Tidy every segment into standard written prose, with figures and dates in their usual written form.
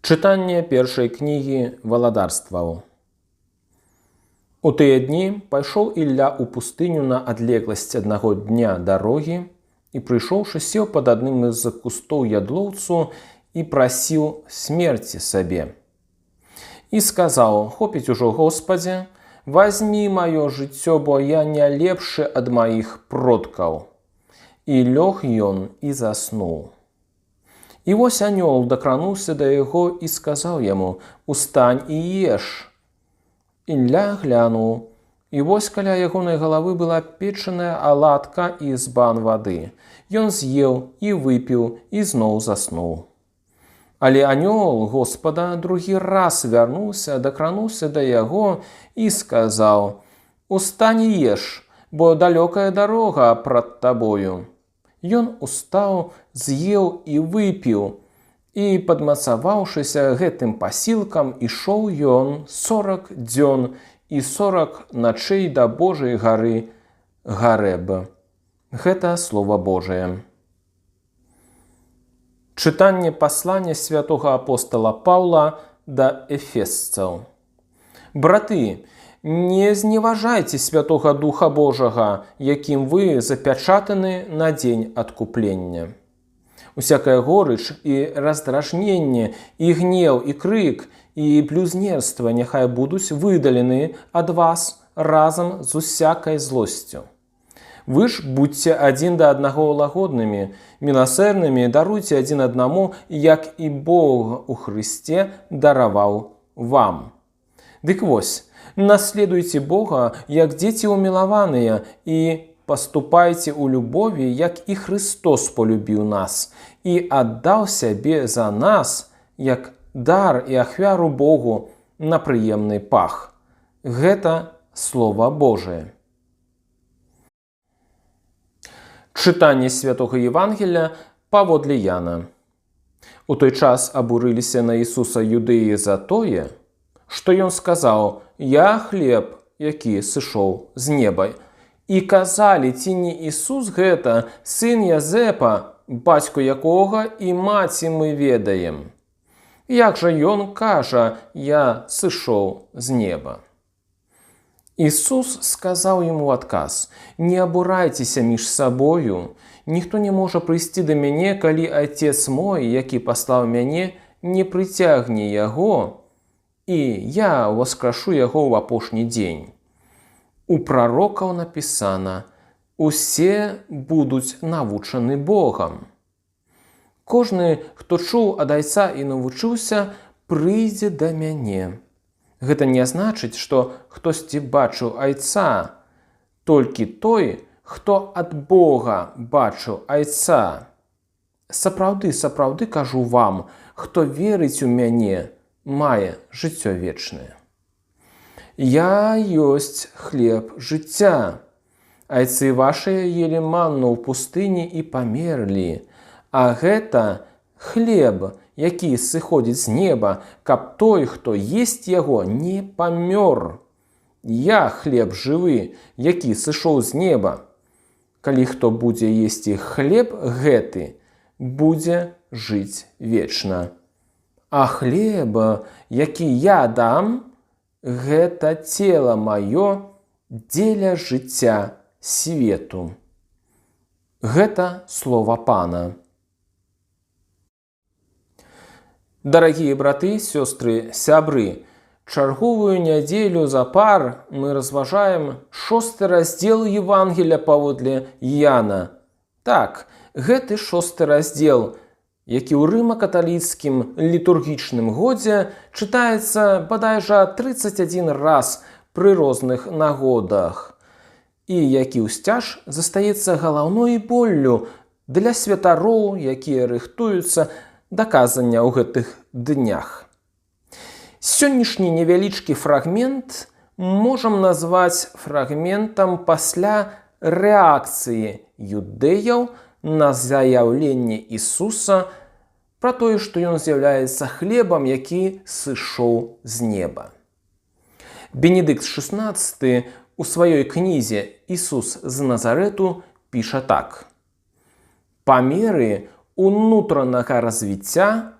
Чытанне першай кнігі валадарстваў. У тыя дні пайшоў Ілля ў пустыню на адлегласць аднаго дня дарогі і, прыйшоўшы, сеў пад адным з кустоў ядлоўцу і прасіў смерці сабе. І сказаў: «Хопіць ужо, Господзе, вазьмі маё жыццё, бо я не лепшы ад маіх продкаў». І лёг ён і заснуў. І вось анёл дакрануўся да яго і сказаў яму: «Устань і еш». Ілля глянуў, і вось каля ягонай галавы была печаная аладка і збан вады. Ён з'еў і выпіў, і зноў заснуў. Але анёл Господа другі раз вярнуўся, дакрануўся да яго і сказаў: «Устань і еш, бо далёкая дарога прад табою». Ён устаў, з'еў і выпіў, і, падмацаваўшыся гэтым пасілкам, ішоў ён 40 дзён і 40 начэй да Божай гары Гарэб. Гэта Слова Божае. Чытанне паслання святога апостала Паўла да эфесцаў. Браты, не зневажайце Святога Духа Божага, якім вы запячатаны на дзень адкуплення. Усякая горыч і раздражненне, і гнеў, і крык, і блюзнерства няхай будуць выдалены ад вас разам з усякай злосцю. Вы ж будзьце адзін да аднаго лагоднымі, міласэрнымі, даруйце адзін аднаму, як і Бог у Хрысце дараваў вам. Дык вось, наследуйце Бога, як дзеці ўмілаваныя, і паступайце ў любові, як і Христос полюбіў нас, і аддаў сябе за нас, як дар і ахвяру Богу на прыемны пах. Гэта Слова Божае. Чытанне святога Євангелія паводле Яна. У той час абурыліся на Ісуса юдэі за тое, што ён сказаў: «Я хлеб, які сышоў з неба». І казалі: «Ці не Ісус гэта, сын Язэпа, бацьку якога і маці мы ведаем? Як жа ён кажа: я сышоў з неба?» Ісус сказаў ім у адказ: «Не абурайцеся між сабою. Ніхто не можа прыйсці да мяне, калі Отец мой, які паслаў мяне, не прыцягне яго, і я ўваскрашу яго ў апошні дзень. У прарокаў напісана: усе будуць навучаны Богам. Кожны, хто чуў ад Айца і навучыўся, прыйдзе да мяне». Гэта не значыць, што хтосьці бачыў Айца, толькі той, хто ад Бога бачыў Айца. Сапраўды, сапраўды кажу вам, хто верыць у мяне, мае жыццё вечнае. Я ёсць хлеб жыцця. Айцы вашыя елі манну ў пустыні і памерлі, а гэта хлеб, які сыходзіць з неба, каб той, хто есць яго, не памёр. Я хлеб жывы, які сышоў з неба. Калі хто будзе есці хлеб гэты, будзе жыць вечна. А хлеб, які я дам, гэта цела маё дзеля жыцця свету». Гэта слова Пана. Дарагія браты, сёстры, сябры, чарговую нядзелю запар мы разважаем 6 раздзел Евангелія паводле Яна. Так, гэты 6 раздзел, які ў рыма-каталіцкім літургічным годзе чытаецца бадай жа 31 раз пры розных нагодах, і які ўсцяж застаецца галаўной боллю для святароў, якія рыхтуюцца да казання ў гэтых днях. Сённяшні невялічкі фрагмент можам назваць фрагментам пасля рэакцыі юдэяў на заяўленне Ісуса пра тое, што ён з'яўляецца хлебам, які сышоў з неба. Бенедыкт XVI у сваёй кнізе «Ісус з Назарэту» піша так: «Па меры унутранага развіцця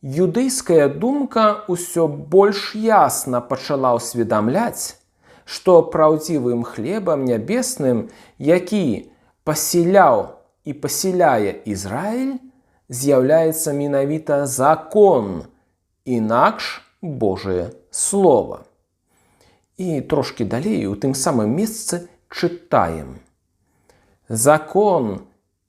юдэйская думка ўсё больш ясна пачала ўсведамляць, што праўдзівым хлебам нябесным, які пасяляў і пасяляе Ізраіль, з'яўляецца менавіта закон, інакш Божае Слова. І трошкі далей у тым самым месцы чытаем. Закон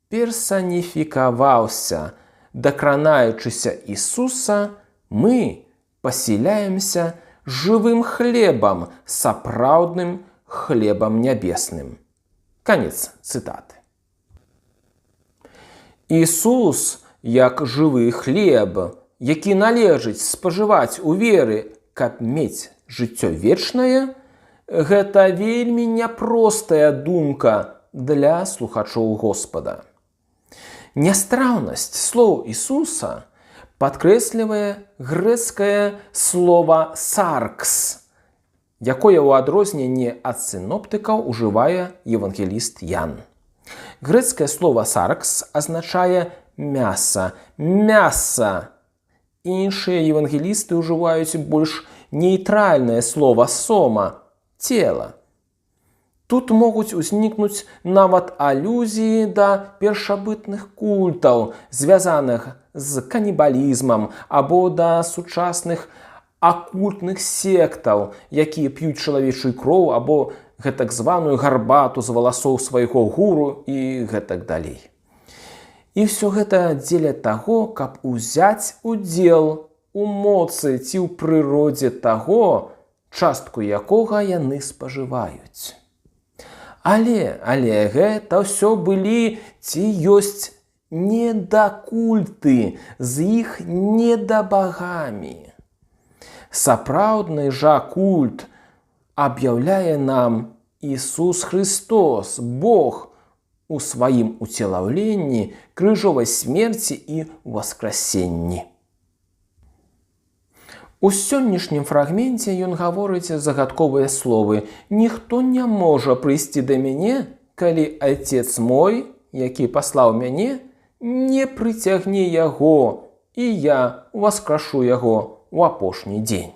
персаніфікаваўся, дакранаючыся Ісуса, мы пасяляемся жывым хлебам, сапраўдным хлебам нябесным. Канец цытаты. Ісус, як жывы хлеб, які належыць спажываць у веры, каб мець жыццё вечнае, гэта вельмі няпростая думка для слухачоў Господа. Нястраўнасць слоў Ісуса падкрэслівае грэцкае слова «саркс», якое ў адрозненні ад сіноптыкаў ужывае евангеліст Ян. Грэцкае слова «саркс» азначае «мяса», «мяса». Іншыя евангелісты ўжываюць больш нейтральнае слова «сома», «цела». Тут могуць узнікнуць нават алюзіі да першабытных культаў, звязаных з канібалізмам, або да сучасных акультных сектаў, якія п'юць чалавечую кроў або гэтак званую гарбату з валасоў свайго гуру і гэтак далей. І ўсё гэта дзеля таго, каб узяць удзел у моцы ці ў прыродзе таго, частку якога яны спажываюць. Але гэта ўсё былі ці ёсць недакульты, з іх недабагамі. Сапраўдны жа культ аб'яўляе нам Ісус Христос, Бог, у сваім уцелаўленні, крыжовай смерці і воскрасенні. У сённяшнім фрагменце ён гаворыць загадковыя словы: «Ніхто не можа прыйсці да мяне, калі Отец мой, які паслаў мяне, не прыцягне яго, і я воскрашу яго ў апошні дзень».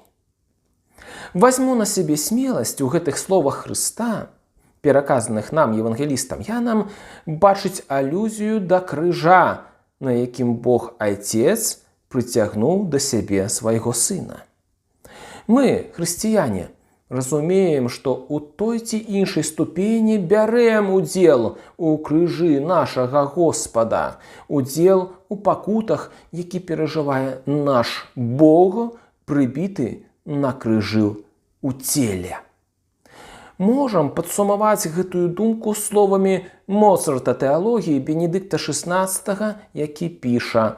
Вазьму на сябе смеласць у гэтых словах Хрыста, пераказаных нам евангелістам Янам, бачыць алюзію да крыжа, на якім Бог Айцец прыцягнуў да сябе свайго Сына. Мы, хрысціяне, разумеем, што ў той ці іншай ступені бярэм удзел у крыжы нашага Господа, удзел у пакутах, які перажывае наш Бог, прыбіты на крыжы ў целе. Можам падсумаваць гэтую думку словамі моцарта тэалогіі Бенедыкта XVI, які піша: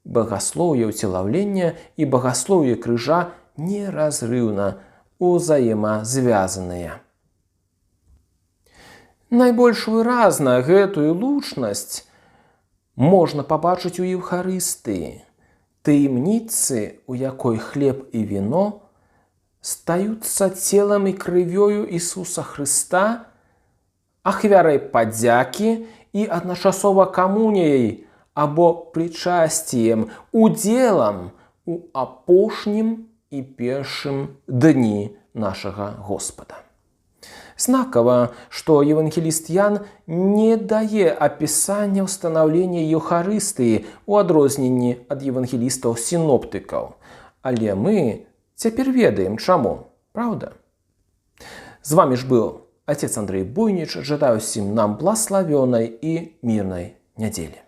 «Багаслоўе ўцелаўлення і багаслоўе крыжа неразрыўна узаемазвязаныя». Найбольш выразна гэтую лучнасць можна пабачыць у Еўхарыстыі, таемніцы, у якой хлеб і віно стаюцца целам і крывёю Ісуса Хрыста, ахвярай падзякі і адначасова камуніяй або прычасціем, удзелам у апошнім і першым дні нашага Господа. Знакава, што евангеліст Ян не дае апісання ўстанаўлення Еўхарыстыі у адрозненні ад евангелістаў-сіноптыкаў. Але мы цяпер ведаем чаму, праўда? З вамі ж быў отец Андрей Буйніч. Жадаю ўсім нам блаславёнай і мірнай нядзелі.